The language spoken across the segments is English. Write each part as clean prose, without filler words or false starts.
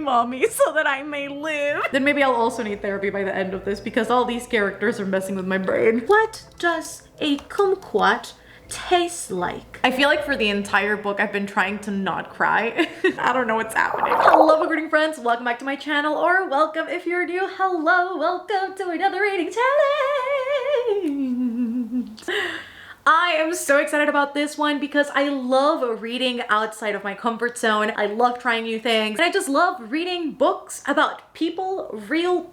mommy so that I may live. Then maybe I'll also need therapy by the end of this because all these characters are messing with my brain. What does a kumquat taste like? I feel like for the entire book I've been trying to not cry. I don't know what's happening. Hello book reading friends, welcome back to my channel, or welcome if you're new. Hello, welcome to another reading challenge. I am so excited about this one because I love reading outside of my comfort zone. I love trying new things. And I just love reading books about people, real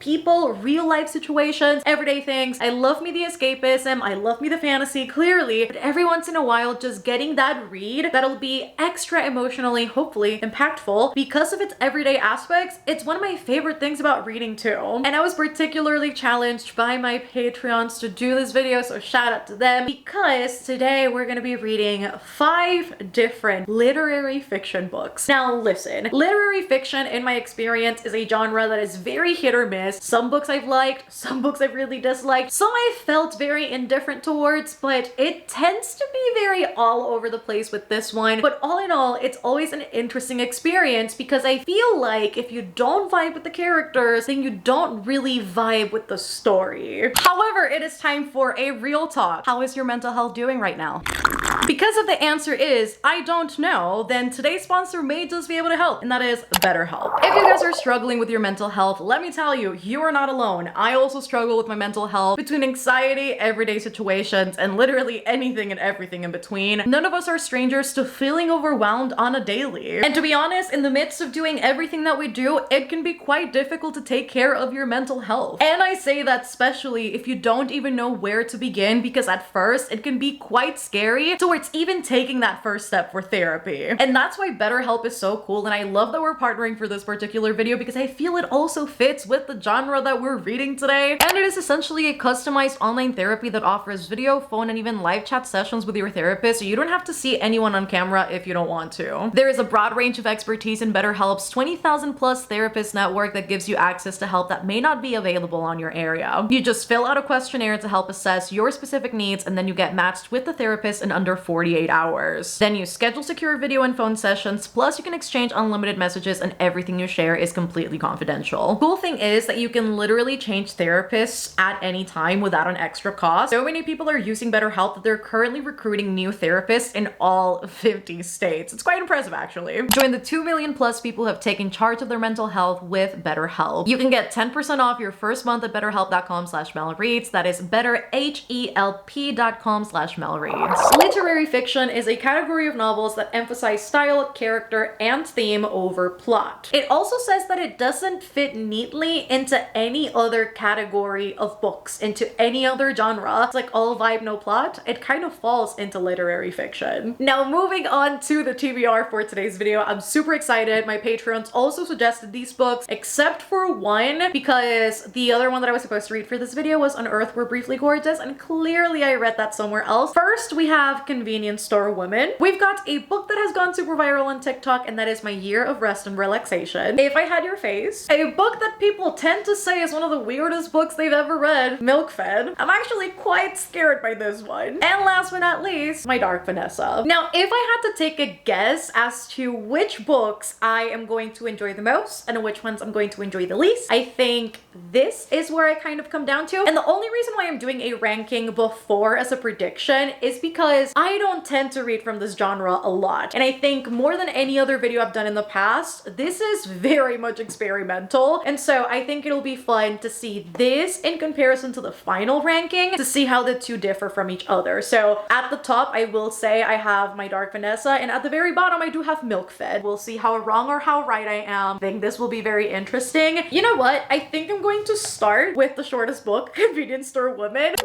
life situations, everyday things. I love me the escapism. I love me the fantasy, clearly. But every once in a while, just getting that read that'll be extra emotionally, hopefully, impactful because of its everyday aspects. It's one of my favorite things about reading too. And I was particularly challenged by my Patreons to do this video, so shout out to them, because today we're gonna be reading 5 different literary fiction books. Now listen, literary fiction in my experience is a genre that is very hit or miss. Some books I've liked, some books I've really disliked, some I felt very indifferent towards, but it tends to be very all over the place with this one. But all in all, it's always an interesting experience because I feel like if you don't vibe with the characters, then you don't really vibe with the story. However, it is time for a real talk. How is your mental health doing right now? Because if the answer is, I don't know, then today's sponsor may just be able to help, and that is BetterHelp. If you guys are struggling with your mental health, let me tell you, you are not alone. I also struggle with my mental health between anxiety, everyday situations, and literally anything and everything in between. None of us are strangers to feeling overwhelmed on a daily. And to be honest, in the midst of doing everything that we do, it can be quite difficult to take care of your mental health. And I say that especially if you don't even know where to begin, because at first it can be quite scary towards even taking that first step for therapy. And that's why BetterHelp is so cool, and I love that we're partnering for this particular video because I feel it also fits with the genre that we're reading today. And it is essentially a customized online therapy that offers video, phone, and even live chat sessions with your therapist, so you don't have to see anyone on camera if you don't want to. There is a broad range of expertise in BetterHelp's 20,000 plus therapist network that gives you access to help that may not be available on your area. You just fill out a questionnaire to help assess your specific needs, and then you get matched with the therapist in under 48 hours. Then you schedule secure video and phone sessions, plus you can exchange unlimited messages, and everything you share is completely confidential. Cool thing is that you can literally change therapists at any time without an extra cost. So many people are using BetterHelp that they're currently recruiting new therapists in all 50 states. It's quite impressive actually. Join the 2 million plus people who have taken charge of their mental health with BetterHelp. You can get 10% off your first month at betterhelp.com/MelReads. That is betterhelp.com/MelReads. Literary fiction is a category of novels that emphasize style, character, and theme over plot. It also says that it doesn't fit neatly into any other category of books, into any other genre. It's like all vibe, no plot. It kind of falls into literary fiction. Now moving on to the TBR for today's video, I'm super excited. My Patreons also suggested these books, except for one, because the other one that I was supposed to read for this video was On Earth We're Briefly Gorgeous, and clearly I read that somewhere else. First, we have Convenience Store Woman. We've got a book that has gone super viral on TikTok, and that is My Year of Rest and Relaxation. If I Had Your Face. A book that people tend to say is one of the weirdest books they've ever read, MilkFed. I'm actually quite scared by this one. And last but not least, My Dark Vanessa. Now, if I had to take a guess as to which books I am going to enjoy the most and which ones I'm going to enjoy the least, I think this is where I kind of come down to. And the only reason why I'm doing a ranking before as a prediction is because I don't tend to read from this genre a lot. And I think more than any other video I've done in the past, this is very much experimental. And so I think it'll be fun to see this in comparison to the final ranking to see how the two differ from each other. So at the top, I will say I have My Dark Vanessa, and at the very bottom, I do have MilkFed. We'll see how wrong or how right I am. I think this will be very interesting. You know what? I think I'm going to start with the shortest book, Convenience Store Woman.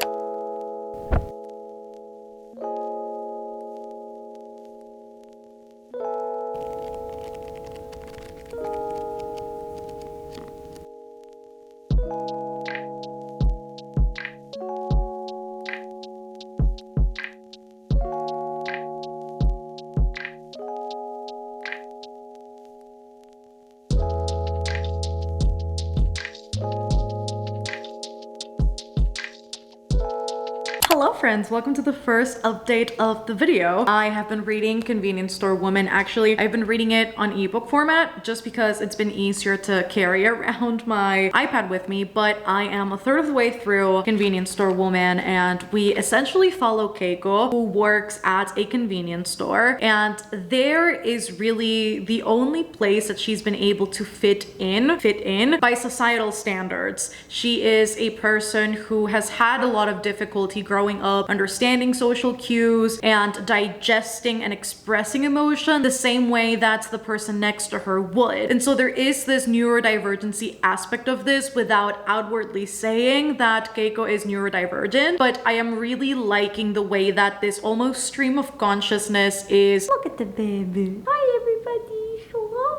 friends, welcome to the first update of the video. I have been reading Convenience Store Woman. Actually, I've been reading it on ebook format just because it's been easier to carry around my iPad with me, but I am a third of the way through Convenience Store Woman, and we essentially follow Keiko, who works at a convenience store, and there is really the only place that she's been able to fit in by societal standards. She is a person who has had a lot of difficulty growing up understanding social cues and digesting and expressing emotion the same way that the person next to her would. And so there is this neurodivergency aspect of this without outwardly saying that Keiko is neurodivergent, but I am really liking the way that this almost stream of consciousness is. Look at the baby. Hi everybody. Hello.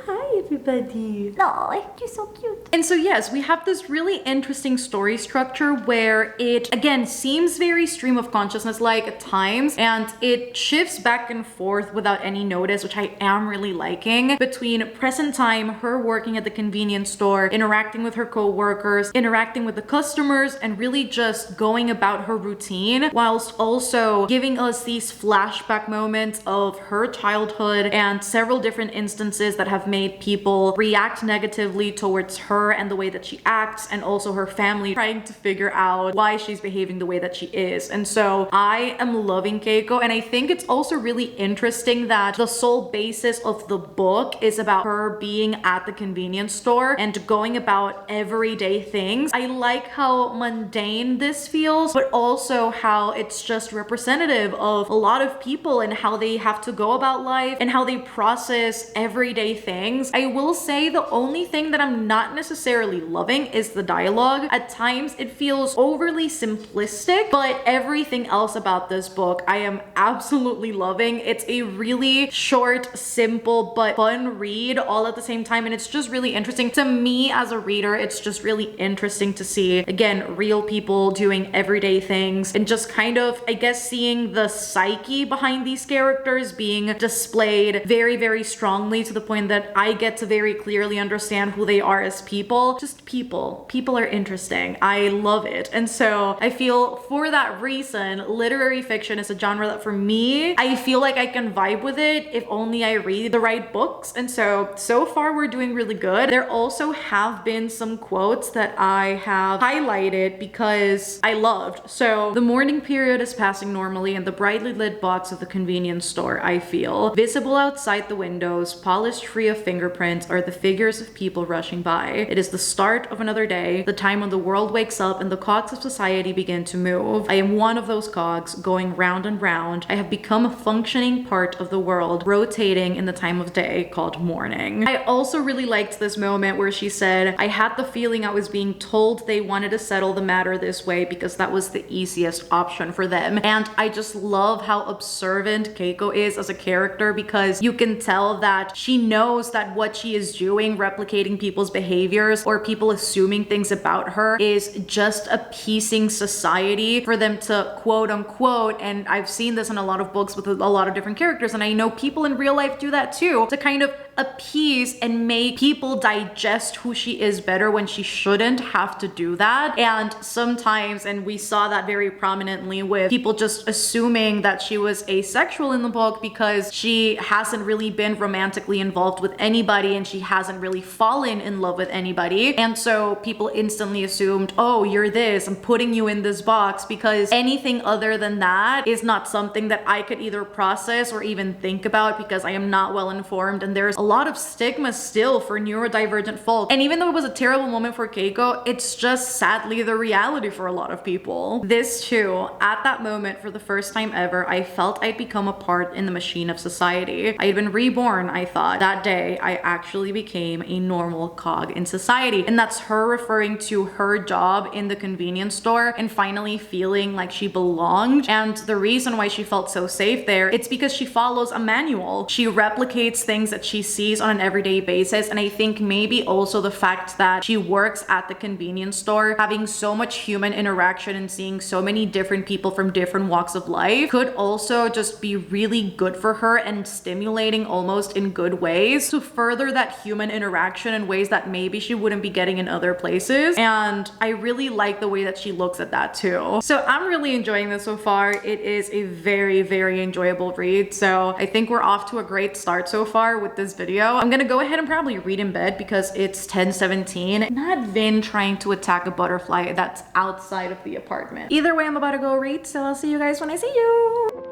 Hi everybody. Oh, you're so cute. And so yes, we have this really interesting story structure where it again seems very stream of consciousness like at times, and it shifts back and forth without any notice, which I am really liking, between present time, her working at the convenience store, interacting with her co-workers, interacting with the customers, and really just going about her routine, whilst also giving us these flashback moments of her childhood and several different instances that have made people react negatively towards her and the way that she acts, and also her family trying to figure out why she's behaving the way that she is. And so I am loving Keiko, and I think it's also really interesting that the sole basis of the book is about her being at the convenience store and going about everyday things. I like how mundane this feels, but also how it's just representative of a lot of people and how they have to go about life and how they process everyday things. I will say the only thing that I'm not necessarily loving is the dialogue. At times it feels overly simplistic, but everything else about this book I am absolutely loving. It's a really short, simple, but fun read all at the same time, and it's just really interesting to me as a reader. It's just really interesting to see, again, real people doing everyday things and just kind of, I guess, seeing the psyche behind these characters being displayed very, very strongly, to the point that I get to very clearly understand who they are as people. Just people. People are interesting. I love it. And so I feel for that reason, literary fiction is a genre that for me, I feel like I can vibe with it if only I read the right books. And so far we're doing really good. There also have been some quotes that I have highlighted because I loved. So the morning period is passing normally in the brightly lit box of the convenience store, I feel. Visible outside the windows, polished free of fingerprints, are the figures of people rushing by. It is the start of another day, the time when the world wakes up and the cogs of society begin to move. I am one of those cogs, going round and round. I have become a functioning part of the world, rotating in the time of day called morning. I also really liked this moment where she said, I had the feeling I was being told they wanted to settle the matter this way because that was the easiest option for them. And I just love how observant Keiko is as a character, because you can tell that she knows that what she is doing, replicating people's behaviors or people assuming things about her, is just appeasing society for them to quote unquote, and I've seen this in a lot of books with a lot of different characters, and I know people in real life do that too, to kind of appease and make people digest who she is better when she shouldn't have to do that. And sometimes, and we saw that very prominently with people just assuming that she was asexual in the book because she hasn't really been romantically involved with anybody and she hasn't really fallen in love with anybody. And so people instantly assumed, oh, you're this, I'm putting you in this box, because anything other than that is not something that I could either process or even think about, because I am not well informed, and there's a lot of stigma still for neurodivergent folk. And even though it was a terrible moment for Keiko, it's just sadly the reality for a lot of people. This too, at that moment, for the first time ever, I felt I'd become a part in the machine of society. I had been reborn, I thought. That day, I actually became a normal cog in society. And that's her referring to her job in the convenience store and finally feeling like she belonged. And the reason why she felt so safe there, it's because she follows a manual. She replicates things that she sees on an everyday basis. And I think maybe also the fact that she works at the convenience store, having so much human interaction and seeing so many different people from different walks of life could also just be really good for her and stimulating almost in good ways to further that human interaction in ways that maybe she wouldn't be getting in other places. And I really like the way that she looks at that too. So I'm really enjoying this so far. It is a very, very enjoyable read. So I think we're off to a great start so far with this video. I'm gonna go ahead and probably read in bed because it's 10:17. Not Vin trying to attack a butterfly that's outside of the apartment. Either way, I'm about to go read, so I'll see you guys when I see you.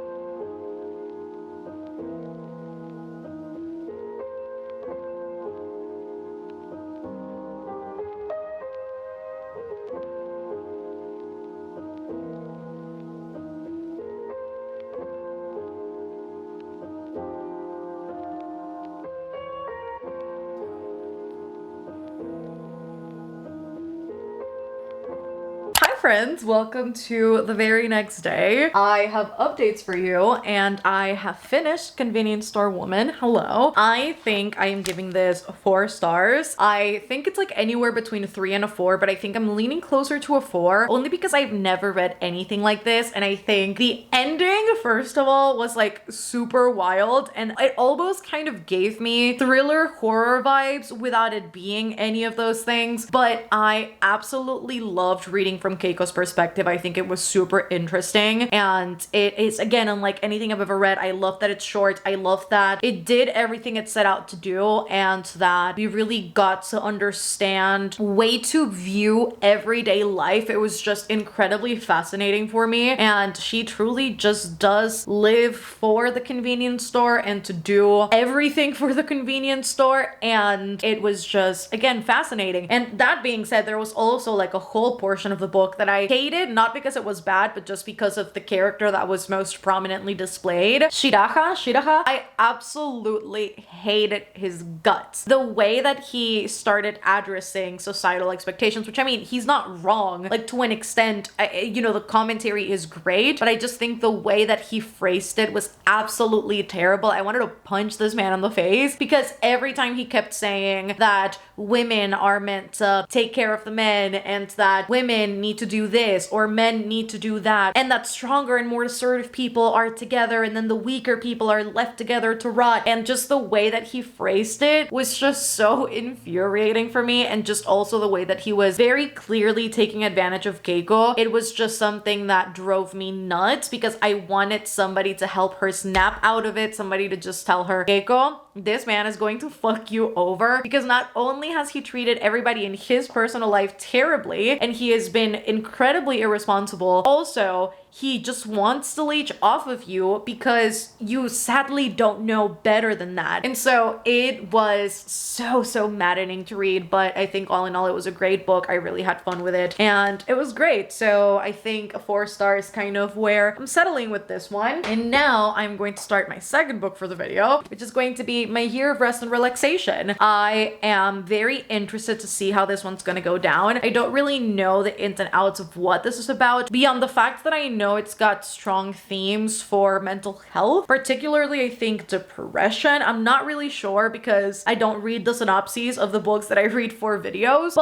Friends, welcome to the very next day. I have updates for you and I have finished Convenience Store Woman. Hello. I think I am giving this 4 stars. I think it's like anywhere between a 3 and a 4, but I think I'm leaning closer to a 4 only because I've never read anything like this. And I think the ending, first of all, was like super wild and it almost kind of gave me thriller horror vibes without it being any of those things. But I absolutely loved reading from Keiko's perspective. I think it was super interesting and it is, again, unlike anything I've ever read. I love that it's short. I love that it did everything it set out to do and that we really got to understand way to view everyday life. It was just incredibly fascinating for me and she truly just does live for the convenience store and to do everything for the convenience store, and it was just, again, fascinating. And that being said, there was also like a whole portion of the book that I hated, not because it was bad, but just because of the character that was most prominently displayed. Shiraha. I absolutely hated his guts. The way that he started addressing societal expectations, which I mean, he's not wrong, like to an extent, you know, the commentary is great, but I just think the way that he phrased it was absolutely terrible. I wanted to punch this man in the face because every time he kept saying that women are meant to take care of the men and that women need to do this or men need to do that, and that stronger and more assertive people are together and then the weaker people are left together to rot. And just the way that he phrased it was just so infuriating for me, and just also the way that he was very clearly taking advantage of Keiko. It was just something that drove me nuts because I wanted somebody to help her snap out of it, somebody to just tell her, Keiko, this man is going to fuck you over, because not only has he treated everybody in his personal life terribly and he has been incredibly irresponsible, also he just wants to leech off of you because you sadly don't know better than that. And so it was so maddening to read, but I think all in all it was a great book. I really had fun with it and it was great. So I think a 4 star is kind of where I'm settling with this one. And now I'm going to start my second book for the video, which is going to be My Year of Rest and Relaxation. I am very interested to see how this one's gonna go down. I don't really know the ins and outs of what this is about beyond the fact that I know it's got strong themes for mental health, particularly I think depression. I'm not really sure because I don't read the synopses of the books that I read for videos,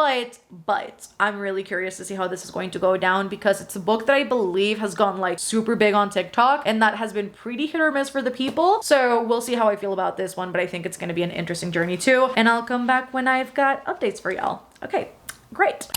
but I'm really curious to see how this is going to go down because it's a book that I believe has gone like super big on TikTok and that has been pretty hit or miss for the people. So we'll see how I feel about this one, but I think it's going to be an interesting journey too. And I'll come back when I've got updates for y'all. Okay, great.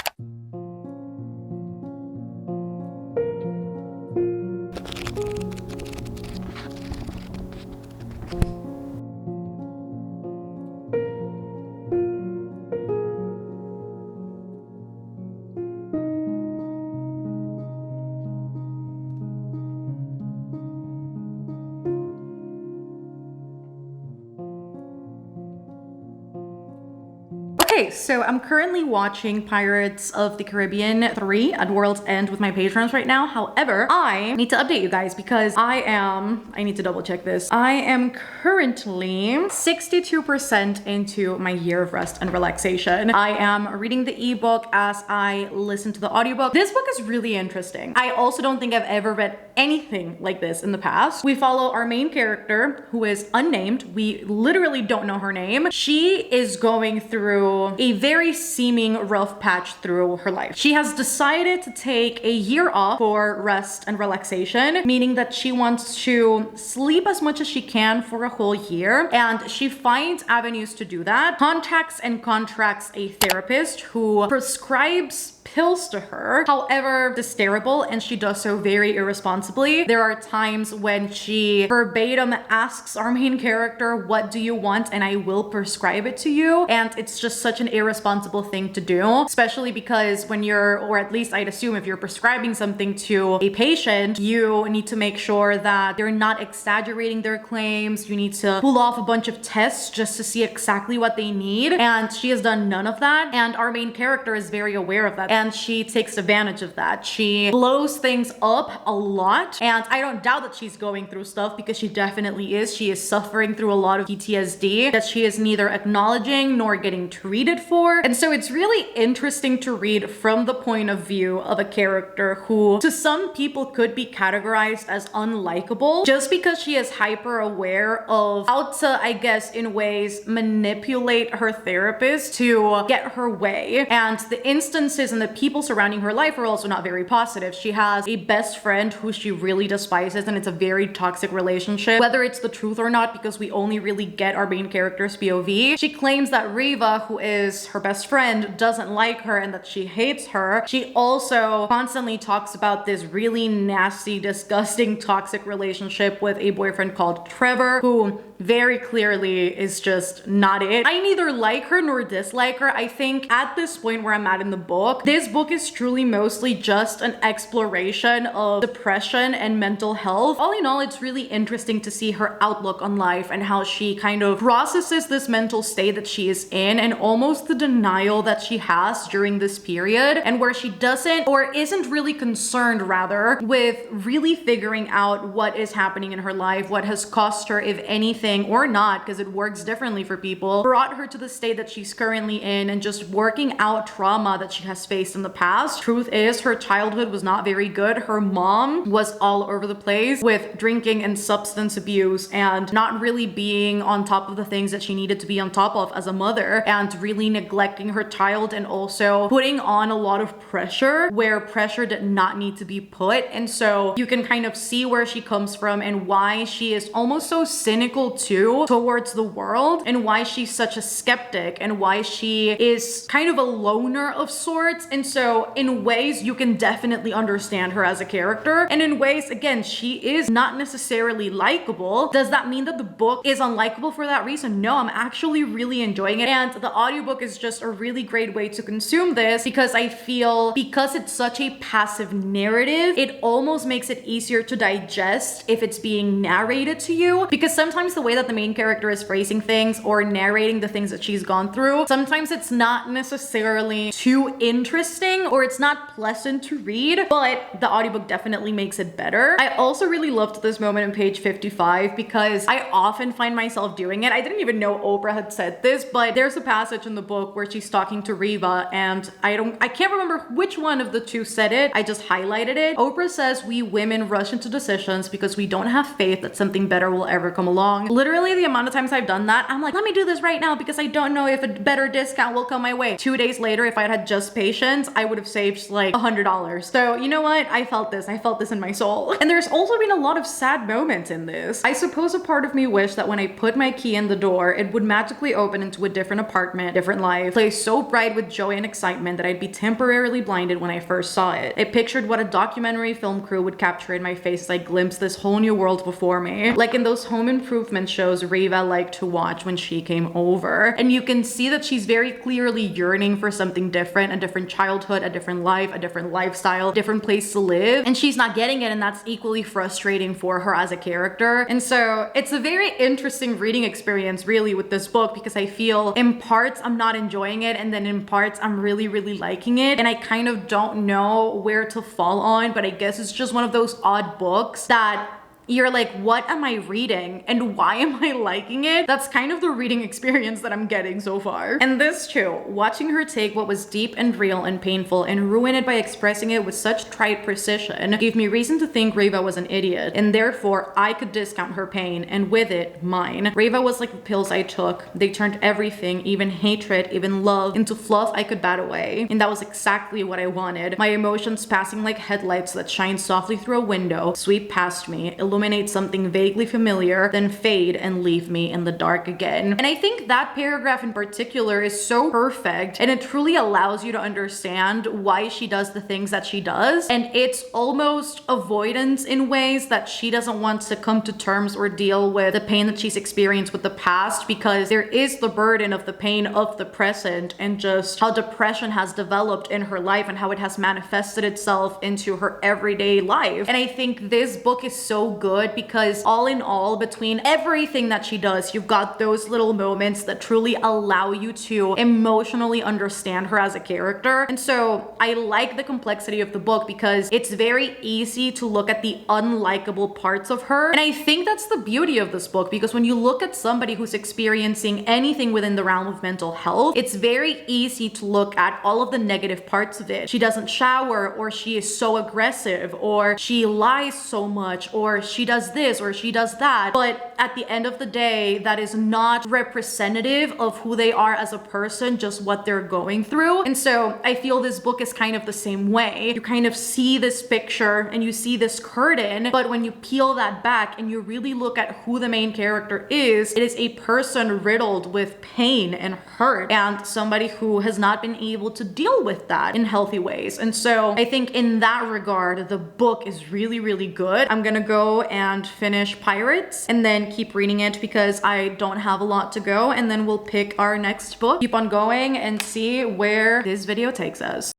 Okay, so I'm currently watching Pirates of the Caribbean 3 at World's End with my patrons right now. However, I need to update you guys because I need to double check this. I am currently 62% into my year of rest and relaxation. I am reading the ebook as I listen to the audiobook. This book is really interesting. I also don't think I've ever read anything like this in the past. We follow our main character, who is unnamed. We literally don't know her name. She is going through a very seeming rough patch through her life. She has decided to take a year off for rest and relaxation, meaning that she wants to sleep as much as she can for a whole year, and she finds avenues to do that, contacts and contracts a therapist who prescribes pills to her. However, this is terrible, and she does so very irresponsibly. There are times when she verbatim asks our main character, "What do you want? And I will prescribe it to you." And it's just such an irresponsible thing to do, especially because when you're, or at least I'd assume if you're prescribing something to a patient, you need to make sure that they're not exaggerating their claims. You need to pull off a bunch of tests just to see exactly what they need. And she has done none of that. And our main character is very aware of that. And she takes advantage of that. She blows things up a lot. And I don't doubt that she's going through stuff, because she definitely is. She is suffering through a lot of PTSD that she is neither acknowledging nor getting treated for. And so it's really interesting to read from the point of view of a character who to some people could be categorized as unlikable, just because she is hyper aware of how to, I guess, in ways manipulate her therapist to get her way. And the instances and the people surrounding her life are also not very positive. She has a best friend who she really despises, and it's a very toxic relationship, whether it's the truth or not, because we only really get our main character's POV. She claims that Riva, who is her best friend, doesn't like her and that she hates her. She also constantly talks about this really nasty, disgusting, toxic relationship with a boyfriend called Trevor, who very clearly is just not it. I neither like her nor dislike her. I think at this point where I'm at in the book, this book is truly mostly just an exploration of depression and mental health. All in all, it's really interesting to see her outlook on life and how she kind of processes this mental state that she is in, and almost the denial that she has during this period, and where she doesn't, or isn't really concerned rather, with really figuring out what is happening in her life, what has caused her, if anything, or not, because it works differently for people, brought her to the state that she's currently in, and just working out trauma that she has faced in the past. Truth is, her childhood was not very good. Her mom was all over the place with drinking and substance abuse, and not really being on top of the things that she needed to be on top of as a mother, and really neglecting her child, and also putting on a lot of pressure where pressure did not need to be put. And so you can kind of see where she comes from and why she is almost so cynical too towards the world, and why she's such a skeptic, and why she is kind of a loner of sorts. And so in ways you can definitely understand her as a character, and in ways, again, she is not necessarily likable. Does that mean that the book is unlikable for that reason? No, I'm actually really enjoying it, and the audiobook is just a really great way to consume this, because I feel, because it's such a passive narrative, it almost makes it easier to digest if it's being narrated to you, because sometimes the way that the main character is phrasing things or narrating the things that she's gone through, sometimes it's not necessarily too interesting, or it's not pleasant to read, but the audiobook definitely makes it better. I also really loved this moment in page 55, because I often find myself doing it. I didn't even know Oprah had said this, but there's a passage in the book where she's talking to Riva, and I can't remember which one of the two said it. I just highlighted it. Oprah says, "We women rush into decisions because we don't have faith that something better will ever come along." Literally the amount of times I've done that, I'm like, let me do this right now because I don't know if a better discount will come my way. 2 days later, if I had just patience, I would have saved like $100. So you know what? I felt this. I felt this in my soul. And there's also been a lot of sad moments in this. I suppose a part of me wished that when I put my key in the door, it would magically open into a different apartment, different life, place so bright with joy and excitement that I'd be temporarily blinded when I first saw it. I pictured what a documentary film crew would capture in my face as I glimpsed this whole new world before me. Like in those home improvement shows Riva liked to watch when she came over. And you can see that she's very clearly yearning for something different, a different childhood, a different life, a different lifestyle, different place to live. And she's not getting it, and that's equally frustrating for her as a character. And so it's a very interesting reading experience really with this book, because I feel in parts I'm not enjoying it, and then in parts I'm really, really liking it, and I kind of don't know where to fall on, but I guess it's just one of those odd books that you're like, what am I reading and why am I liking it? That's kind of the reading experience that I'm getting so far. And this too, watching her take what was deep and real and painful and ruin it by expressing it with such trite precision gave me reason to think Reva was an idiot, and therefore I could discount her pain, and with it, mine. Reva was like the pills I took. They turned everything, even hatred, even love, into fluff I could bat away. And that was exactly what I wanted. My emotions passing like headlights that shine softly through a window, sweep past me, illuminate something vaguely familiar, then fade and leave me in the dark again. And I think that paragraph in particular is so perfect, and it truly allows you to understand why she does the things that she does. And it's almost avoidance in ways that she doesn't want to come to terms or deal with the pain that she's experienced with the past, because there is the burden of the pain of the present and just how depression has developed in her life and how it has manifested itself into her everyday life. And I think this book is so good because all in all, between everything that she does, you've got those little moments that truly allow you to emotionally understand her as a character. And so I like the complexity of the book because it's very easy to look at the unlikable parts of her. And I think that's the beauty of this book, because when you look at somebody who's experiencing anything within the realm of mental health, it's very easy to look at all of the negative parts of it. She doesn't shower, or she is so aggressive, or she lies so much, or she does this or she does that. But at the end of the day, that is not representative of who they are as a person, just what they're going through. And so I feel this book is kind of the same way. You kind of see this picture and you see this curtain, but when you peel that back and you really look at who the main character is, it is a person riddled with pain and hurt, and somebody who has not been able to deal with that in healthy ways. And so I think in that regard, the book is really, really good. I'm gonna go and finish Pirates and then keep reading it because I don't have a lot to go, and then we'll pick our next book, keep on going, and see where this video takes us.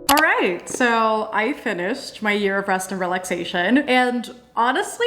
Alright, so I finished my year of rest and relaxation, and honestly,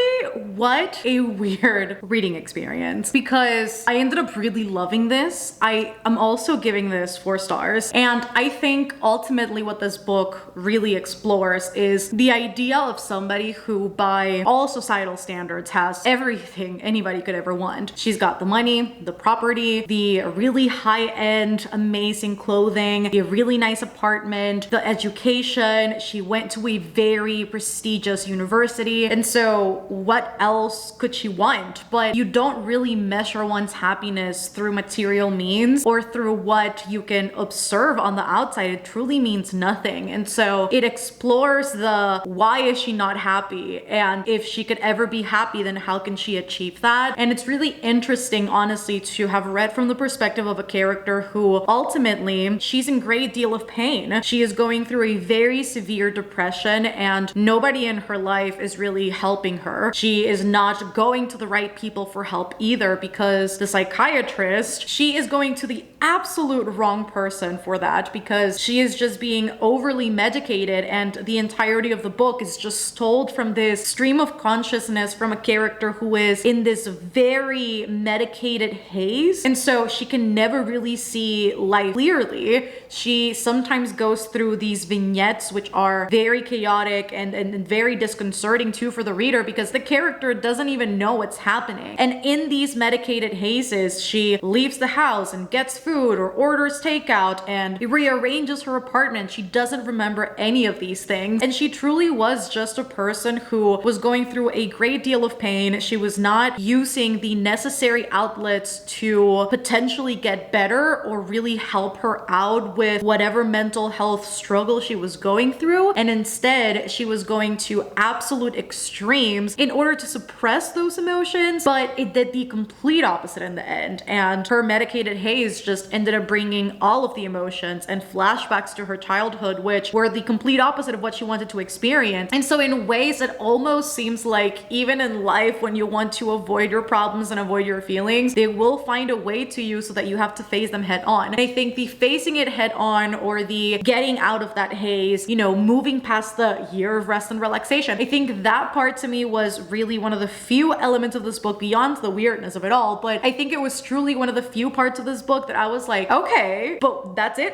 what a weird reading experience, because I ended up really loving this. I am also giving this 4 stars, and I think ultimately what this book really explores is the idea of somebody who, by all societal standards, has everything anybody could ever want. She's got the money, the property, the really high-end, amazing clothing, the really nice apartment, the education. She went to a very prestigious university, and so what else could she want? But you don't really measure one's happiness through material means or through what you can observe on the outside. It truly means nothing. And so it explores the why is she not happy? And if she could ever be happy, then how can she achieve that? And it's really interesting, honestly, to have read from the perspective of a character who ultimately, she's in a great deal of pain. She is going through a very severe depression, and nobody in her life is really helping her. She is not going to the right people for help either, because the psychiatrist, she is going to the absolute wrong person for that, because she is just being overly medicated, and the entirety of the book is just told from this stream of consciousness from a character who is in this very medicated haze, and so she can never really see life clearly. She sometimes goes through these vignettes which are very chaotic and very disconcerting too for the reader, because the character doesn't even know what's happening. And in these medicated hazes, she leaves the house and gets food or orders takeout and rearranges her apartment. She doesn't remember any of these things. And she truly was just a person who was going through a great deal of pain. She was not using the necessary outlets to potentially get better or really help her out with whatever mental health struggle she was going through. And instead, she was going to absolute extremes in order to suppress those emotions, but it did the complete opposite in the end. And her medicated haze just ended up bringing all of the emotions and flashbacks to her childhood, which were the complete opposite of what she wanted to experience. And so in ways, it almost seems like even in life, when you want to avoid your problems and avoid your feelings, they will find a way to you so that you have to face them head on. And I think the facing it head on, or the getting out of that haze, haze, you know, moving past the year of rest and relaxation. I think that part to me was really one of the few elements of this book beyond the weirdness of it all, but I think it was truly one of the few parts of this book that I was like, okay, but that's it.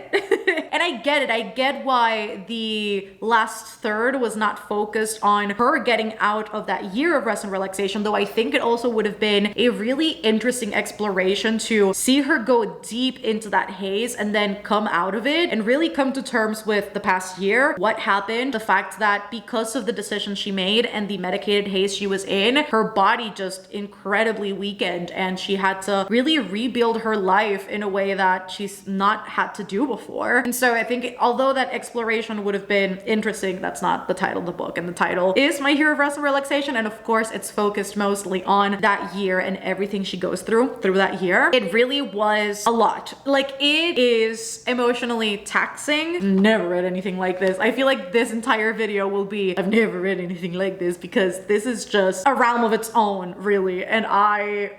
And I get it. I get why the last third was not focused on her getting out of that year of rest and relaxation, though I think it also would have been a really interesting exploration to see her go deep into that haze and then come out of it and really come to terms with the past year, what happened, the fact that because of the decision she made and the medicated haze she was in, her body just incredibly weakened and she had to really rebuild her life in a way that she's not had to do before. And so I think although that exploration would have been interesting, that's not the title of the book, and the title is My Year of Rest and Relaxation, and of course it's focused mostly on that year and everything she goes through that year. It really was a lot. Like, it is emotionally taxing. Never read anything like this. I feel like this entire video will be, I've never read anything like this, because this is just a realm of its own, really, and I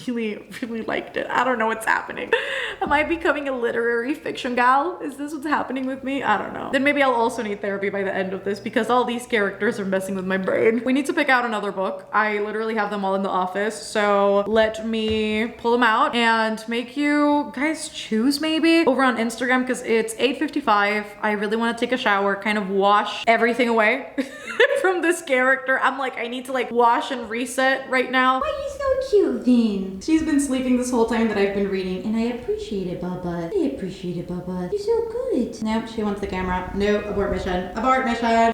really liked it. I don't know what's happening. Am I becoming a literary fiction gal? Is this what's happening with me? I don't know. Then maybe I'll also need therapy by the end of this because all these characters are messing with my brain. We need to pick out another book. I literally have them all in the office, so let me pull them out and make you guys choose maybe over on Instagram, because it's 8:55. I really want to take a shower, kind of wash everything away from this character. I'm like, I need to like wash and reset right now. Why are you so cute then? She's been sleeping this whole time that I've been reading, And I appreciate it, Bubba. I appreciate it, Bubba. You're so good. nope, she wants the camera. No, abort mission. Abort mission.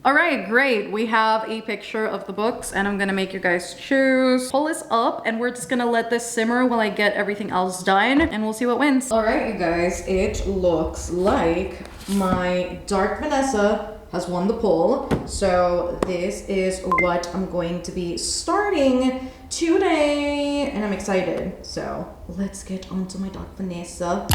All right, great. We have a picture of the books and I'm gonna make you guys choose. Pull this up and we're just gonna let this simmer while I get everything else done and we'll see what wins. All right, you guys, it looks like my Dark Vanessa has won the poll. So this is what I'm going to be starting today and I'm excited. So let's get onto my Dark Vanessa.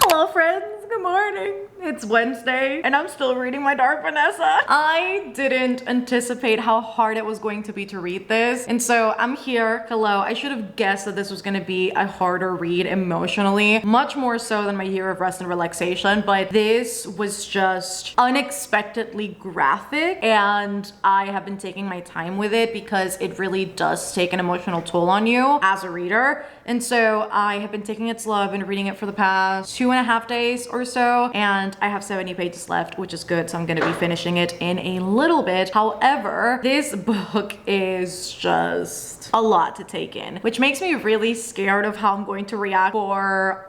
Hello friends, good morning. It's Wednesday and I'm still reading my Dark Vanessa. I didn't anticipate how hard it was going to be to read this. And so I'm here, hello. I should have guessed that this was gonna be a harder read emotionally, much more so than my Year of Rest and Relaxation, but this was just unexpectedly graphic and I have been taking my time with it because it really does take an emotional toll on you as a reader. And so I have been taking it slow. I've been reading it for the past 2.5 days or so, and I have 70 pages left, which is good. So I'm gonna be finishing it in a little bit. However, this book is just a lot to take in, which makes me really scared of how I'm going to react for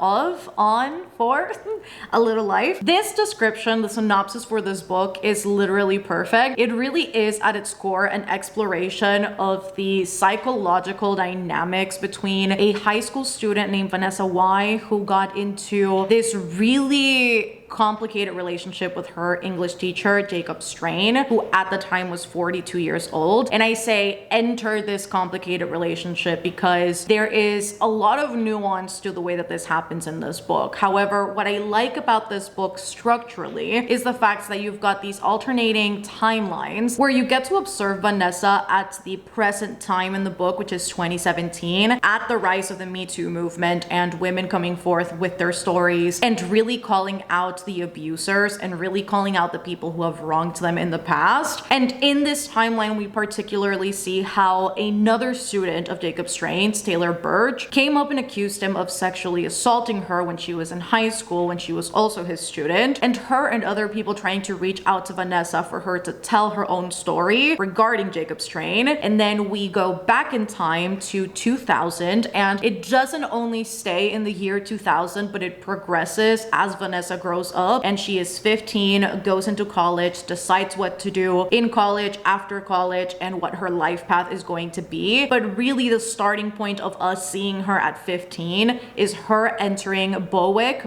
A Little Life. This description, the synopsis for this book is literally perfect. It really is at its core an exploration of the psychological dynamics between a high school student named Vanessa Y, who got into this really complicated relationship with her English teacher, Jacob Strain, who at the time was 42 years old. And I say enter this complicated relationship because there is a lot of nuance to the way that this happens in this book. However, what I like about this book structurally is the fact that you've got these alternating timelines where you get to observe Vanessa at the present time in the book, which is 2017, at the rise of the Me Too movement and women coming forth with their stories and really calling out the abusers and really calling out the people who have wronged them in the past. And in this timeline, we particularly see how another student of Jacob Strain's, Taylor Birch, came up and accused him of sexually assaulting her when she was in high school, when she was also his student, and her and other people trying to reach out to Vanessa for her to tell her own story regarding Jacob Strain. And then we go back in time to 2000, and it doesn't only stay in the year 2000, but it progresses as Vanessa grows grows up and she is 15, goes into college, decides what to do in college, after college, and what her life path is going to be. But really the starting point of us seeing her at 15 is her entering Bowick,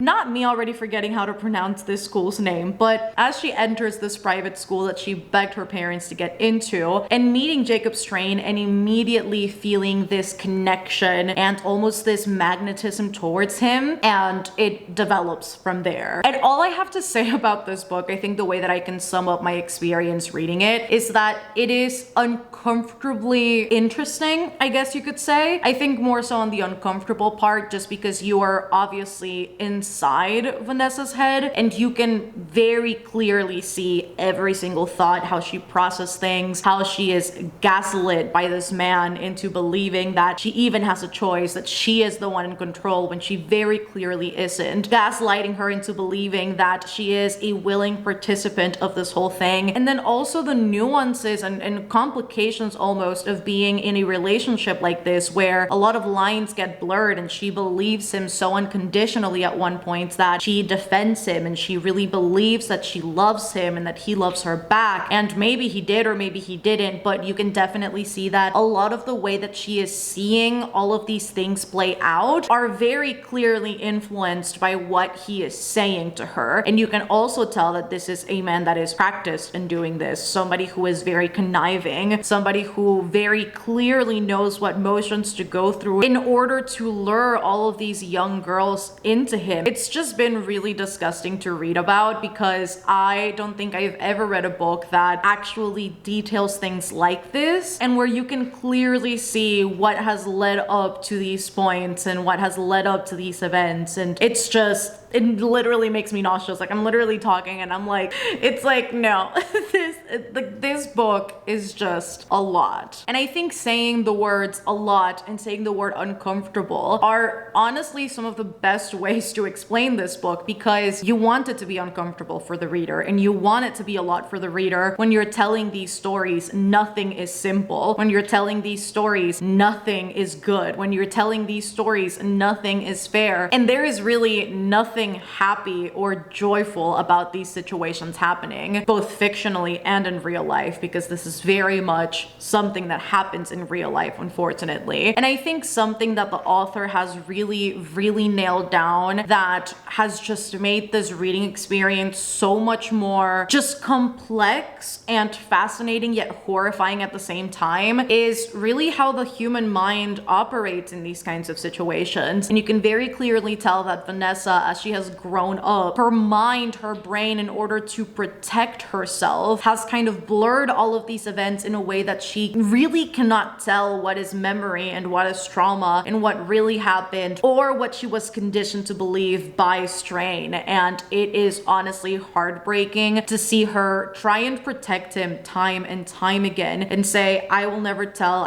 not me already forgetting how to pronounce this school's name, but as she enters this private school that she begged her parents to get into, and meeting Jacob Strain and immediately feeling this connection and almost this magnetism towards him, and it develops from there. And all I have to say about this book, I think the way that I can sum up my experience reading it, is that it is uncomfortably interesting, I guess you could say. I think more so on the uncomfortable part, just because you are obviously inside Vanessa's head and you can very clearly see every single thought, how she processes things, how she is gaslit by this man into believing that she even has a choice, that she is the one in control when she very clearly isn't, gaslighting her into believing that she is a willing participant of this whole thing. And then also the nuances and complications almost of being in a relationship like this, where a lot of lines get blurred and she believes him so unconditionally at one point that she defends him and she really believes that she loves him and that he loves her back. And maybe he did or maybe he didn't, but you can definitely see that a lot of the way that she is seeing all of these things play out are very clearly influenced by what he is saying to her. And you can also tell that this is a man that is practiced in doing this, somebody who is very conniving, somebody who very clearly knows what motions to go through in order to lure all of these young girls into him. It's just been really disgusting to read about, because I don't think I've ever read a book that actually details things like this and where you can clearly see what has led up to these points and what has led up to these events. And it's just, it literally makes me nauseous. Like, I'm literally talking and I'm like, it's like, no, this book is just a lot. And I think saying the words a lot and saying the word uncomfortable are honestly some of the best ways to explain this book, because you want it to be uncomfortable for the reader and you want it to be a lot for the reader. When you're telling these stories, nothing is simple. When you're telling these stories, nothing is good. When you're telling these stories, nothing is fair. And there is really nothing happy or joyful about these situations happening, both fictionally and in real life, because this is very much something that happens in real life, unfortunately. And I think something that the author has really nailed down, that has just made this reading experience so much more just complex and fascinating yet horrifying at the same time, is really how the human mind operates in these kinds of situations. And you can very clearly tell that Vanessa, as she has grown up, her mind, her brain, in order to protect herself, has kind of blurred all of these events in a way that she really cannot tell what is memory and what is trauma and what really happened, or what she was conditioned to believe by Strain. And it is honestly heartbreaking to see her try and protect him time and time again and say, I will never tell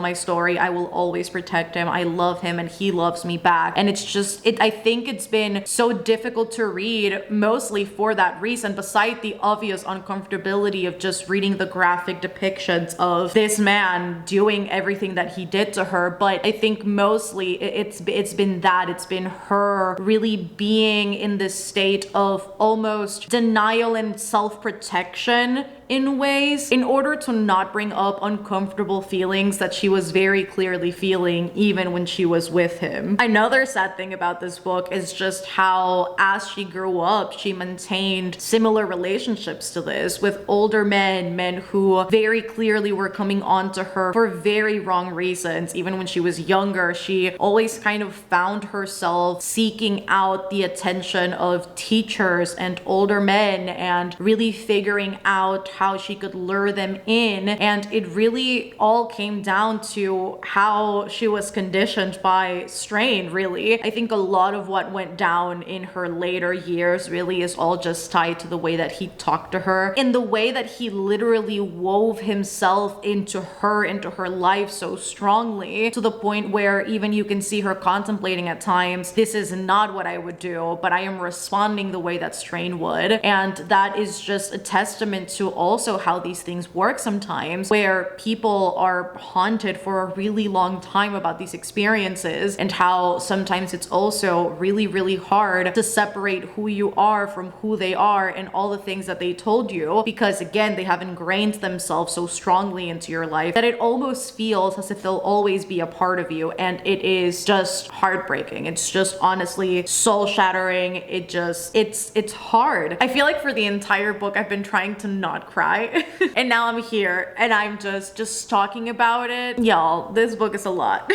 my story, I will always protect him, I love him and he loves me back. And it's just, I think it's been so difficult to read, mostly for that reason, beside the obvious uncomfortability of just reading the graphic depictions of this man doing everything that he did to her. But I think mostly it's been that, it's been her really being in this state of almost denial and self-protection in ways, in order to not bring up uncomfortable feelings that she was very clearly feeling even when she was with him. Another sad thing about this book is just how, as she grew up, she maintained similar relationships to this with older men who very clearly were coming on to her for very wrong reasons. Even when she was younger, she always kind of found herself seeking out the attention of teachers and older men and really figuring out how she could lure them in. And it really all came down to how she was conditioned by Strain, really. I think a lot of what went down in her later years really is all just tied to the way that he talked to her, in the way that he literally wove himself into her life so strongly, to the point where even you can see her contemplating at times, this is not what I would do, but I am responding the way that Strain would. And that is just a testament to all also how these things work sometimes, where people are haunted for a really long time about these experiences, and how sometimes it's also really, really hard to separate who you are from who they are and all the things that they told you, because again, they have ingrained themselves so strongly into your life that it almost feels as if they'll always be a part of you, and it is just heartbreaking. It's just honestly soul shattering. It's hard. I feel like for the entire book I've been trying to not cry and now I'm here and I'm just talking about it. Y'all, this book is a lot.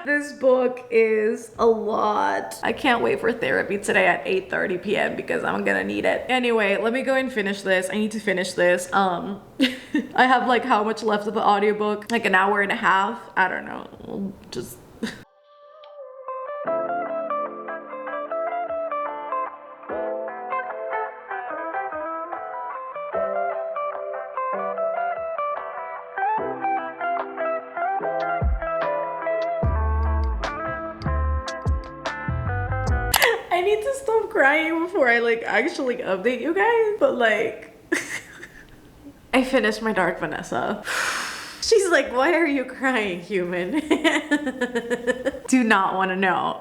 This book is a lot. I can't wait for therapy today at 8:30 p.m. because I'm gonna need it. Anyway, let me go and finish this. I need to finish this. I have like how much left of the audiobook? Like an hour and a half? I don't know. Just I need to stop crying before I like actually update you guys, but like I finished my Dark Vanessa. She's like, why are you crying, human? Do not want to know,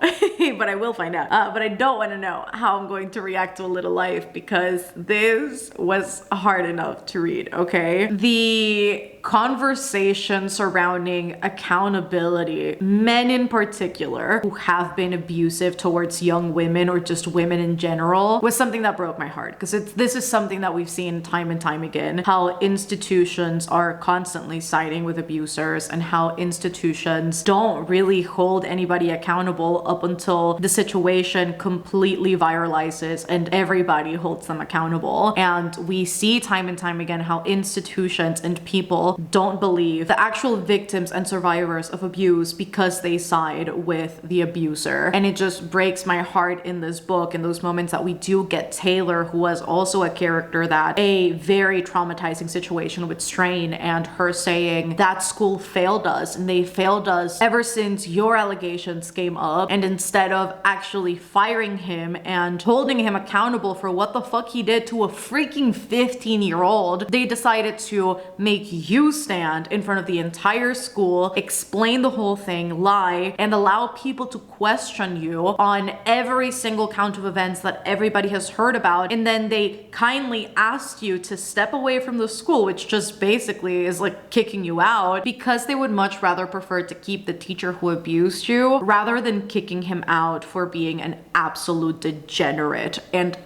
but I will find out. But I don't want to know how I'm going to react to A Little Life, because this was hard enough to read, okay? The conversation surrounding accountability, men in particular who have been abusive towards young women or just women in general, was something that broke my heart, because this is something that we've seen time and time again, how institutions are constantly siding with abusers and how institutions don't really hold anybody accountable up until the situation completely viralizes and everybody holds them accountable. And we see time and time again how institutions and people don't believe the actual victims and survivors of abuse because they side with the abuser. And it just breaks my heart in this book, in those moments that we do get Taylor, who was also a character that a very traumatizing situation with Strain, and her saying that school failed us and they failed us ever since your allegations came up, and instead of actually firing him and holding him accountable for what the fuck he did to a freaking 15-year-old, they decided to make you stand in front of the entire school, explain the whole thing, lie, and allow people to question you on every single count of events that everybody has heard about. And then they kindly asked you to step away from the school, which just basically is like kicking you out, because they would much rather prefer to keep the teacher who abused you rather than kicking him out for being an absolute degenerate. And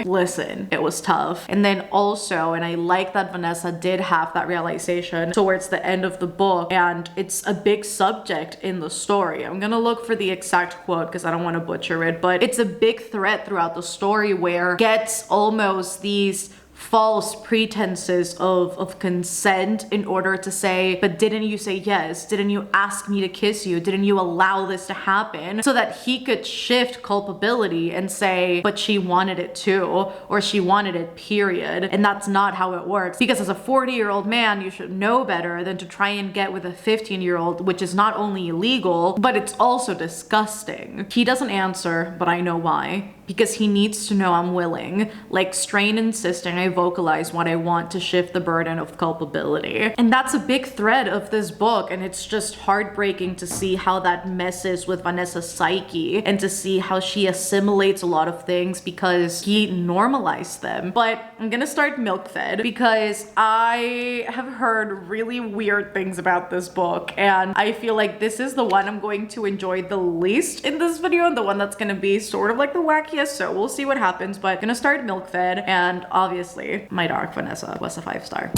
listen, it was tough. And then also, and I like that Vanessa did have that realization towards the end of the book, and it's a big subject in the story. I'm gonna look for the exact quote because I don't want to butcher it, but it's a big thread throughout the story where gets almost these false pretenses of consent in order to say, but didn't you say yes? Didn't you ask me to kiss you? Didn't you allow this to happen? So that he could shift culpability and say, but she wanted it too, or she wanted it, period. And that's not how it works, because as a 40-year-old man, you should know better than to try and get with a 15-year-old, which is not only illegal, but it's also disgusting. He doesn't answer, but I know why. Because he needs to know I'm willing. Like Strain insisting I vocalize what I want to shift the burden of culpability. And that's a big thread of this book, and it's just heartbreaking to see how that messes with Vanessa's psyche and to see how she assimilates a lot of things because he normalized them. But I'm gonna start Milk Fed because I have heard really weird things about this book, and I feel like this is the one I'm going to enjoy the least in this video, and the one that's gonna be sort of like the wacky. So we'll see what happens, but I'm gonna start Milk Fed, and obviously my Dark Vanessa was a 5-star.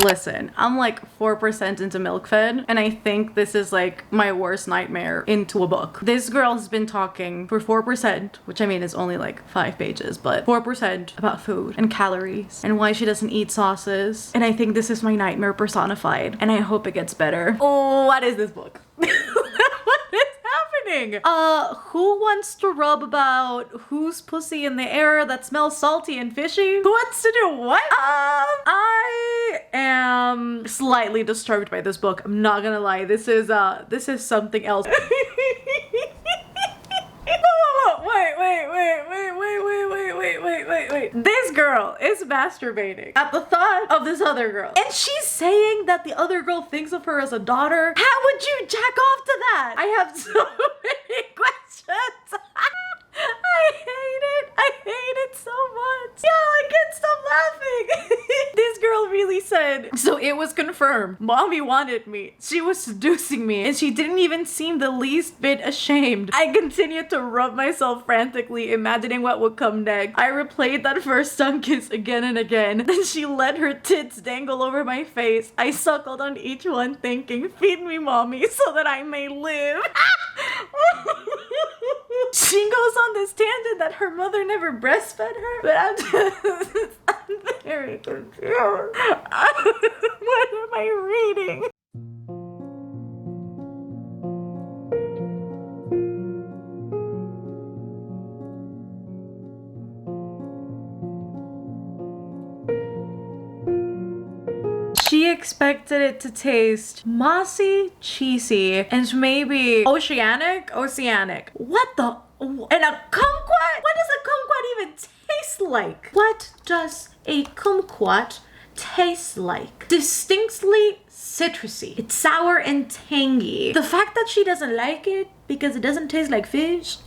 Listen, I'm like 4% into Milk Fed, and I think this is like my worst nightmare into a book. This girl has been talking for 4%, which I mean is only like 5 pages, but 4% about food and calories and why she doesn't eat sauces. And I think this is my nightmare personified, and I hope it gets better. Oh, what is this book? What is happening? happening? Who wants to rub about whose pussy in the air that smells salty and fishy? Who wants to do what? I am slightly disturbed by this book. I'm not gonna lie. This is something else. Wait. This girl is masturbating at the thought of this other girl. And she's saying that the other girl thinks of her as a daughter. How would you jack off to that? I have so many questions. I hate it so much. Yeah, I can't stop laughing. This girl really said, so it was confirmed. Mommy wanted me. She was seducing me and she didn't even seem the least bit ashamed. I continued to rub myself frantically, imagining what would come next. I replayed that first sun kiss again and again. Then she let her tits dangle over my face. I suckled on each one thinking, feed me, mommy, so that I may live. She goes on this tangent that her mother never breastfed her, but I'm very confused. What am I reading? She expected it to taste mossy, cheesy, and maybe oceanic. What the? And a kumquat? What does a kumquat even taste like? What does a kumquat taste like? Distinctly citrusy. It's sour and tangy. The fact that she doesn't like it because it doesn't taste like fish.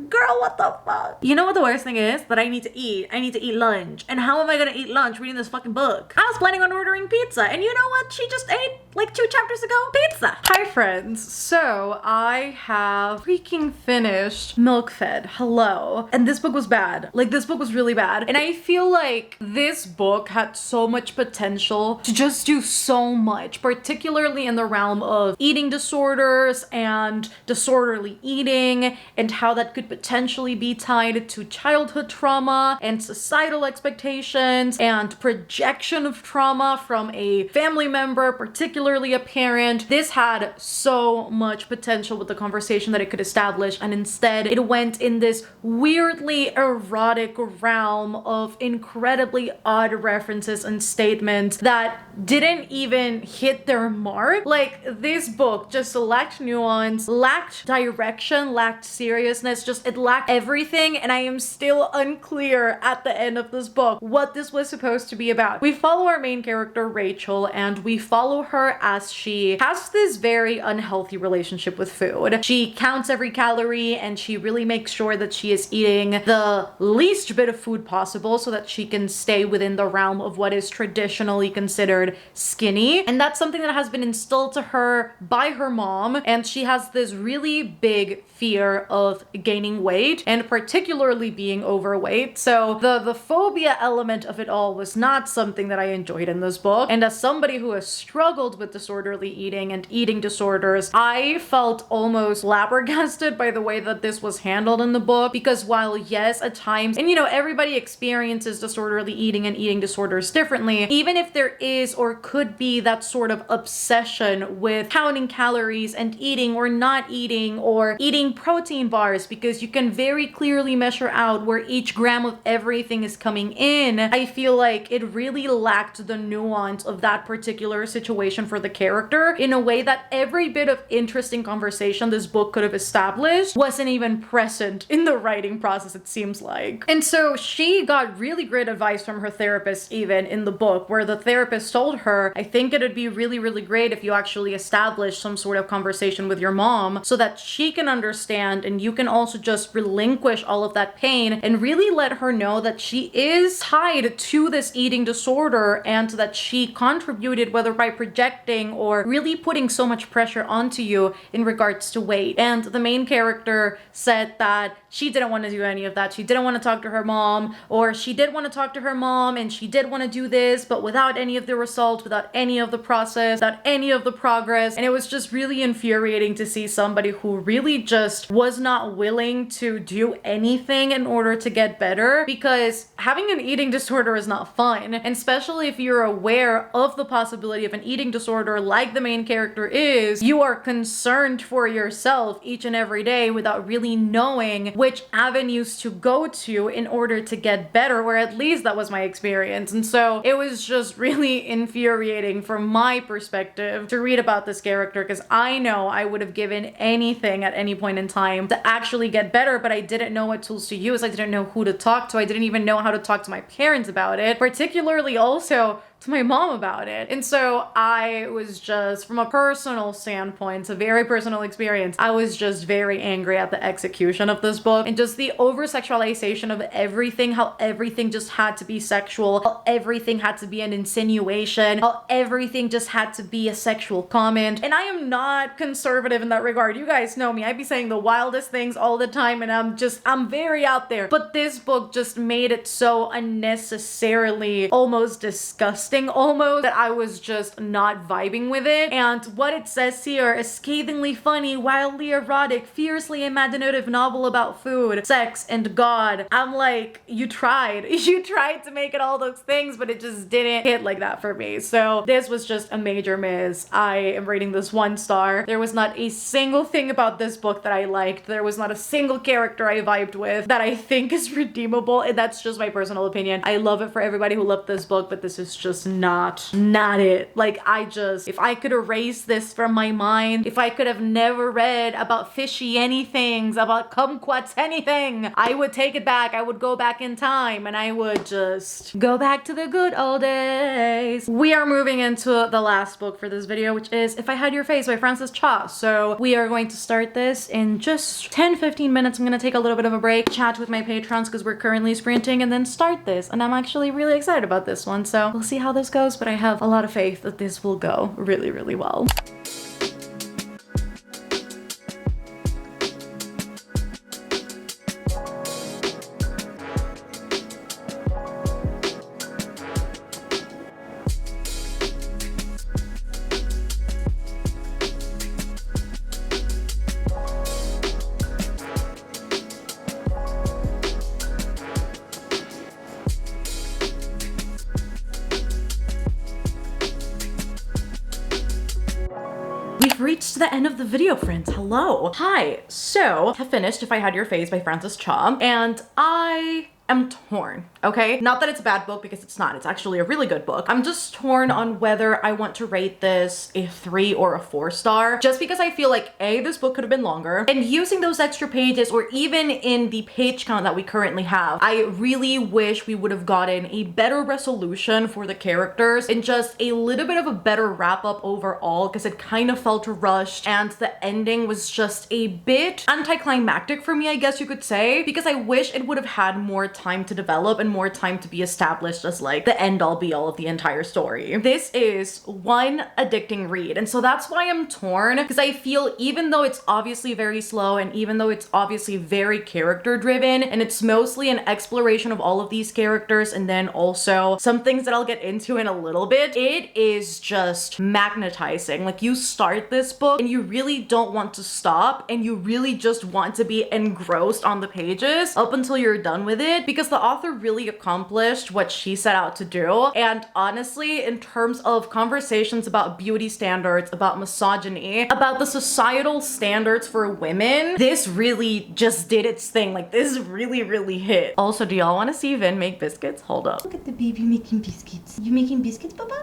Girl, what the fuck? You know what the worst thing is? That I need to eat. I need to eat lunch. And how am I gonna eat lunch reading this fucking book? I was planning on ordering pizza. And you know what? She just ate like 2 chapters ago? Pizza. Hi friends. So I have freaking finished MelReads. Hello. And this book was bad. Like this book was really bad. And I feel like this book had so much potential to just do so much, particularly in the realm of eating disorders and disorderly eating and how that could potentially be tied to childhood trauma and societal expectations and projection of trauma from a family member, particularly a parent. This had so much potential with the conversation that it could establish, and instead it went in this weirdly erotic realm of incredibly odd references and statements that didn't even hit their mark. Like, this book just lacked nuance, lacked direction, lacked seriousness, just it lacked everything, and I am still unclear at the end of this book what this was supposed to be about. We follow our main character Rachel, and we follow her as she has this very unhealthy relationship with food. She counts every calorie and she really makes sure that she is eating the least bit of food possible so that she can stay within the realm of what is traditionally considered skinny. And that's something that has been instilled to her by her mom, and she has this really big fear of gaining weight and particularly being overweight. So the phobia element of it all was not something that I enjoyed in this book. And as somebody who has struggled with disorderly eating and eating disorders, I felt almost flabbergasted by the way that this was handled in the book, because while yes, at times, and you know, everybody experiences disorderly eating and eating disorders differently, even if there is or could be that sort of obsession with counting calories and eating or not eating or eating protein bars because you can very clearly measure out where each gram of everything is coming in, I feel like it really lacked the nuance of that particular situation for the character in a way that every bit of interesting conversation this book could have established wasn't even present in the writing process, it seems like. And so she got really great advice from her therapist even in the book, where the therapist told her, I think it'd be really, really great if you actually establish some sort of conversation with your mom so that she can understand and you can also just relinquish all of that pain and really let her know that she is tied to this eating disorder and that she contributed, whether by projecting or really putting so much pressure onto you in regards to weight. And the main character said that she didn't want to do any of that. She didn't want to talk to her mom, or she did want to talk to her mom and she did want to do this, but without any of the results, without any of the process, without any of the progress. And it was just really infuriating to see somebody who really just was not willing to do anything in order to get better, because having an eating disorder is not fun. And especially if you're aware of the possibility of an eating disorder like the main character is, you are concerned for yourself each and every day without really knowing which avenues to go to in order to get better, or at least that was my experience. And so it was just really infuriating from my perspective to read about this character, because I know I would have given anything at any point in time to actually get better, but I didn't know what tools to use. I didn't know who to talk to. I didn't even know how to talk to my parents about it, particularly also to my mom about it. And so I was just, from a personal standpoint, a very personal experience, I was just very angry at the execution of this book and just the over-sexualization of everything, how everything just had to be sexual, how everything had to be an insinuation, how everything just had to be a sexual comment. And I am not conservative in that regard. You guys know me. I be saying the wildest things all the time, and I'm very out there. But this book just made it so unnecessarily almost disgusting, almost, that I was just not vibing with it. And what it says here, a scathingly funny, wildly erotic, fiercely imaginative novel about food, sex, and God. I'm like, you tried to make it all those things, but it just didn't hit like that for me. So this was just a major miss. I am rating this 1 star. There was not a single thing about this book that I liked. There was not a single character I vibed with that I think is redeemable, and that's just my personal opinion. I love it for everybody who loved this book, but this is just not it. Like, if I could erase this from my mind, if I could have never read about fishy anythings, about kumquats anything, I would take it back. I would go back in time and I would just go back to the good old days. We are moving into the last book for this video, which is If I Had Your Face by Frances Cha. So we are going to start this in just 10-15 minutes. I'm gonna take a little bit of a break, chat with my patrons because we're currently sprinting, and then start this. And I'm actually really excited about this one, so we'll see how this goes, but I have a lot of faith that this will go really, really well. We've reached the end of the video, friends. Hello. Hi. So, I have finished If I Had Your Face by Frances Cha, and I am torn, okay? Not that it's a bad book, because it's not. It's actually a really good book. I'm just torn on whether I want to rate this a 3 or a 4 star, just because I feel like A, this book could have been longer, and using those extra pages, or even in the page count that we currently have, I really wish we would have gotten a better resolution for the characters and just a little bit of a better wrap up overall, because it kind of felt rushed and the ending was just a bit anticlimactic for me, I guess you could say, because I wish it would have had more time to develop and more time to be established as like the end all be all of the entire story. This is one addicting read, and so that's why I'm torn, because I feel even though it's obviously very slow and even though it's obviously very character driven and it's mostly an exploration of all of these characters and then also some things that I'll get into in a little bit, it is just magnetizing. Like, you start this book and you really don't want to stop, and you really just want to be engrossed on the pages up until you're done with it, because the author really accomplished what she set out to do. And honestly, in terms of conversations about beauty standards, about misogyny, about the societal standards for women, this really just did its thing. Like, this really hit. Also, do y'all want to see Vin make biscuits? Hold up. Look at the baby making biscuits. You making biscuits, Baba?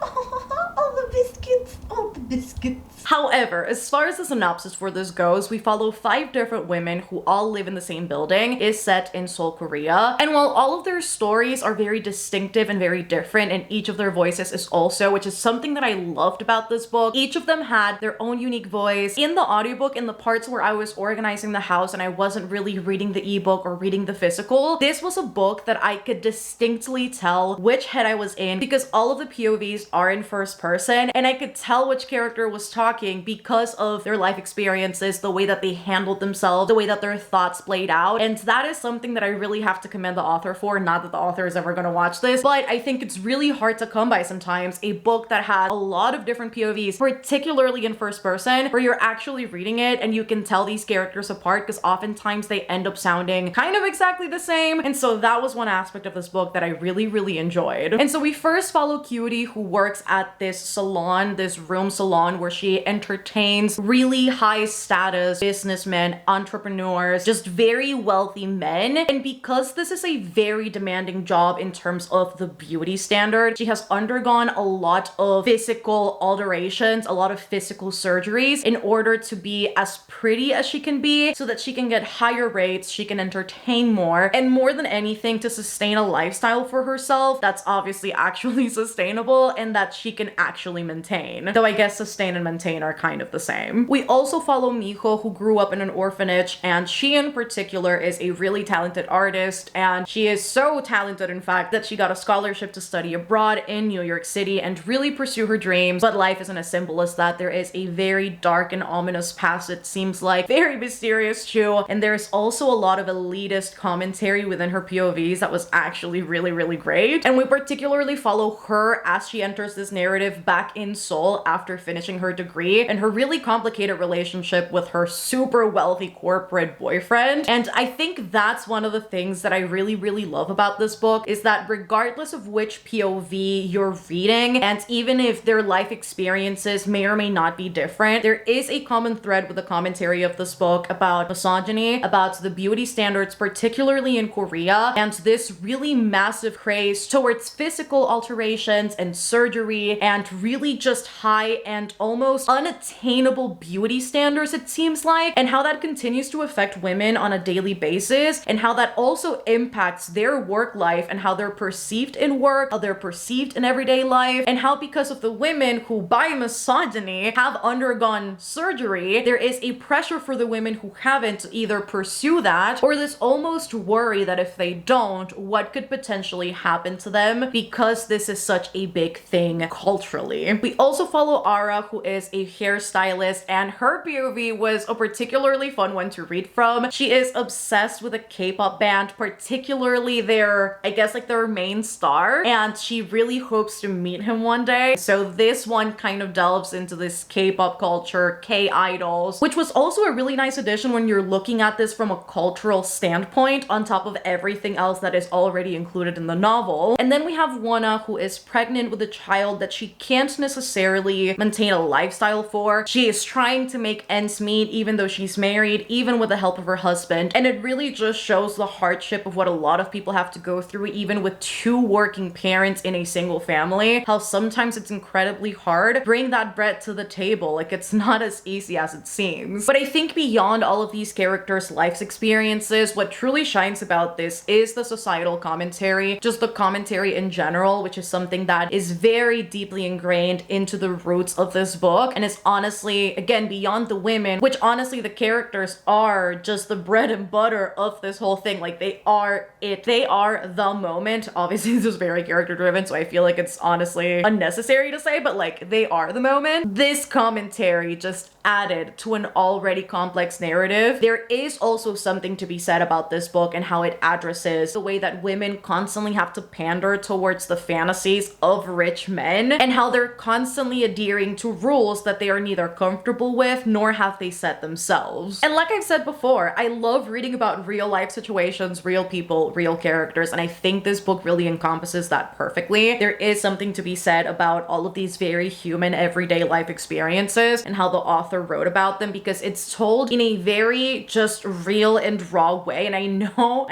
All the biscuits. All the biscuits. However, as far as the synopsis for this goes, we follow 5 different women who all live in the same building. It's set in Seoul, Korea. And while all of their stories are very distinctive and very different, and each of their voices is also, which is something that I loved about this book, each of them had their own unique voice. In the audiobook, in the parts where I was organizing the house and I wasn't really reading the ebook or reading the physical, this was a book that I could distinctly tell which head I was in, because all of the POVs are in first person and I could tell which character was talking shocking because of their life experiences, the way that they handled themselves, the way that their thoughts played out. And that is something that I really have to commend the author for. Not that the author is ever going to watch this, but I think it's really hard to come by sometimes, a book that has a lot of different POVs, particularly in first person, where you're actually reading it and you can tell these characters apart, because oftentimes they end up sounding kind of exactly the same. And so that was one aspect of this book that I really enjoyed. And so we first follow Cutie, who works at this salon, this room salon, where she entertains really high status businessmen, entrepreneurs, just very wealthy men. And because this is a very demanding job in terms of the beauty standard, she has undergone a lot of physical alterations, a lot of physical surgeries in order to be as pretty as she can be, so that she can get higher rates, she can entertain more, and more than anything, to sustain a lifestyle for herself that's obviously actually sustainable and that she can actually maintain. Though I guess sustain and maintain are kind of the same. We also follow Miho, who grew up in an orphanage, and she in particular is a really talented artist, and she is so talented, in fact, that she got a scholarship to study abroad in New York City and really pursue her dreams. But life isn't as simple as that. There is a very dark and ominous past, it seems like, very mysterious too, and there's also a lot of elitist commentary within her POVs that was actually really great. And we particularly follow her as she enters this narrative back in Seoul after finishing her degree, and her really complicated relationship with her super wealthy corporate boyfriend. And I think that's one of the things that I really love about this book, is that regardless of which POV you're reading, and even if their life experiences may or may not be different, there is a common thread with the commentary of this book about misogyny, about the beauty standards, particularly in Korea, and this really massive craze towards physical alterations and surgery, and really just high and almost unattainable beauty standards, it seems like, and how that continues to affect women on a daily basis, and how that also impacts their work life and how they're perceived in work, how they're perceived in everyday life, and how because of the women who by misogyny have undergone surgery, there is a pressure for the women who haven't to either pursue that, or this almost worry that if they don't, what could potentially happen to them, because this is such a big thing culturally. We also follow Ara, who is a hairstylist, and her POV was a particularly fun one to read from. She is obsessed with a K-pop band, particularly their, I guess, like their main star, and she really hopes to meet him one day. So this one kind of delves into this K-pop culture, K-idols, which was also a really nice addition when you're looking at this from a cultural standpoint on top of everything else that is already included in the novel. And then we have Wona, who is pregnant with a child that she can't necessarily maintain a lifestyle for. She is trying to make ends meet even though she's married, even with the help of her husband. And it really just shows the hardship of what a lot of people have to go through, even with two working parents in a single family, how sometimes it's incredibly hard to bring that bread to the table. Like, it's not as easy as it seems. But I think beyond all of these characters' life's experiences, what truly shines about this is the societal commentary, just the commentary in general, which is something that is very deeply ingrained into the roots of this book, and is honestly, again, beyond the women, which honestly the characters are just the bread and butter of this whole thing. Like, they are it. They are the moment. Obviously, this is very character driven, so I feel like it's honestly unnecessary to say, but like, they are the moment. This commentary just added to an already complex narrative. There is also something to be said about this book and how it addresses the way that women constantly have to pander towards the fantasies of rich men, and how they're constantly adhering to rules that they are neither comfortable with nor have they set themselves. And like I've said before, I love reading about real life situations, real people, real characters, and I think this book really encompasses that perfectly. There is something to be said about all of these very human everyday life experiences and how the author wrote about them, because it's told in a very just real and raw way. And I know,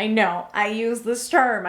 I use this term,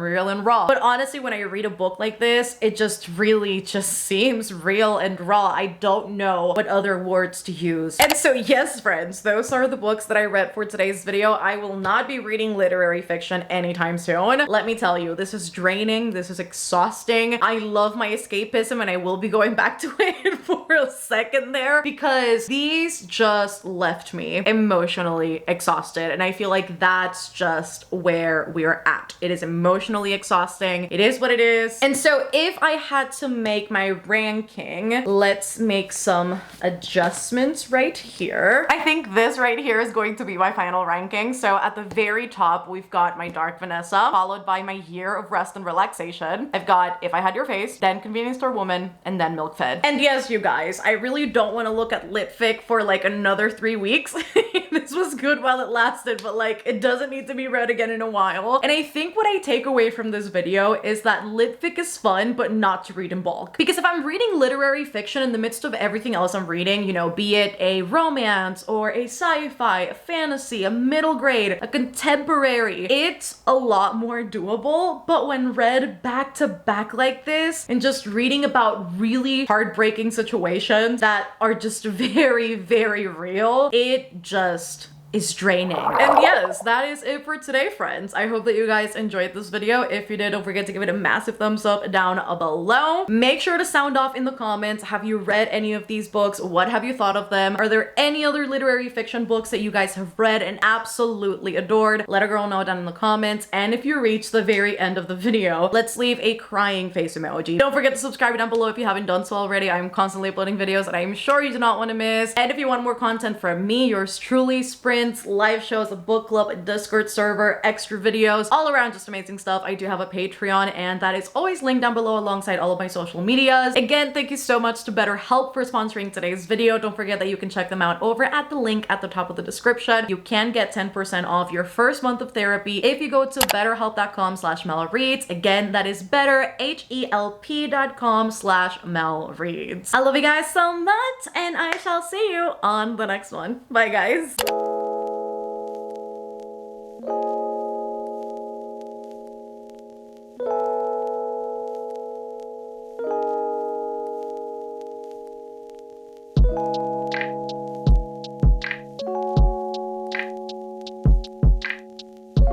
real and raw. But honestly, when I read a book like this, it just really just seems real and raw. I don't know what other words to use. And so yes, friends, those are the books that I read for today's video. I will not be reading literary fiction anytime soon. Let me tell you, this is draining, this is exhausting. I love my escapism, and I will be going back to it for a second there, because because these just left me emotionally exhausted, and I feel like that's just where we're at. It is emotionally exhausting. It is what it is. And so if I had to make my ranking, let's make some adjustments right here. I think this right here is going to be my final ranking. So at the very top, we've got my Dark Vanessa, followed by my Year of Rest and Relaxation. I've got If I Had Your Face, then Convenience Store Woman, and then MilkFed. And yes, you guys, I really don't want to look at litfic for like another 3 weeks. This was good while it lasted, but like it doesn't need to be read again in a while. And I think what I take away from this video is that litfic is fun, but not to read in bulk. Because if I'm reading literary fiction in the midst of everything else I'm reading, you know, be it a romance or a sci-fi, a fantasy, a middle grade, a contemporary, it's a lot more doable. But when read back to back like this and just reading about really heartbreaking situations that are just very, very real, it just is draining. And yes, that is it for today, friends. I hope that you guys enjoyed this video. If you did, don't forget to give it a massive thumbs up down below. Make sure to sound off in the comments. Have you read any of these books? What have you thought of them? Are there any other literary fiction books that you guys have read and absolutely adored? Let a girl know down in the comments. And if you reach the very end of the video, let's leave a crying face emoji. Don't forget to subscribe down below if you haven't done so already. I'm constantly uploading videos that I'm sure you do not want to miss. And if you want more content from me, yours truly, Sprint, live shows, a book club, a Discord server, extra videos, all around just amazing stuff. I do have a Patreon, and that is always linked down below alongside all of my social medias. Again, thank you so much to BetterHelp for sponsoring today's video. Don't forget that you can check them out over at the link at the top of the description. You can get 10% off your first month of therapy if you go to betterhelp.com/MelReads. Again, that is betterhelp.com/MelReads. I love you guys so much, and I shall see you on the next one. Bye, guys.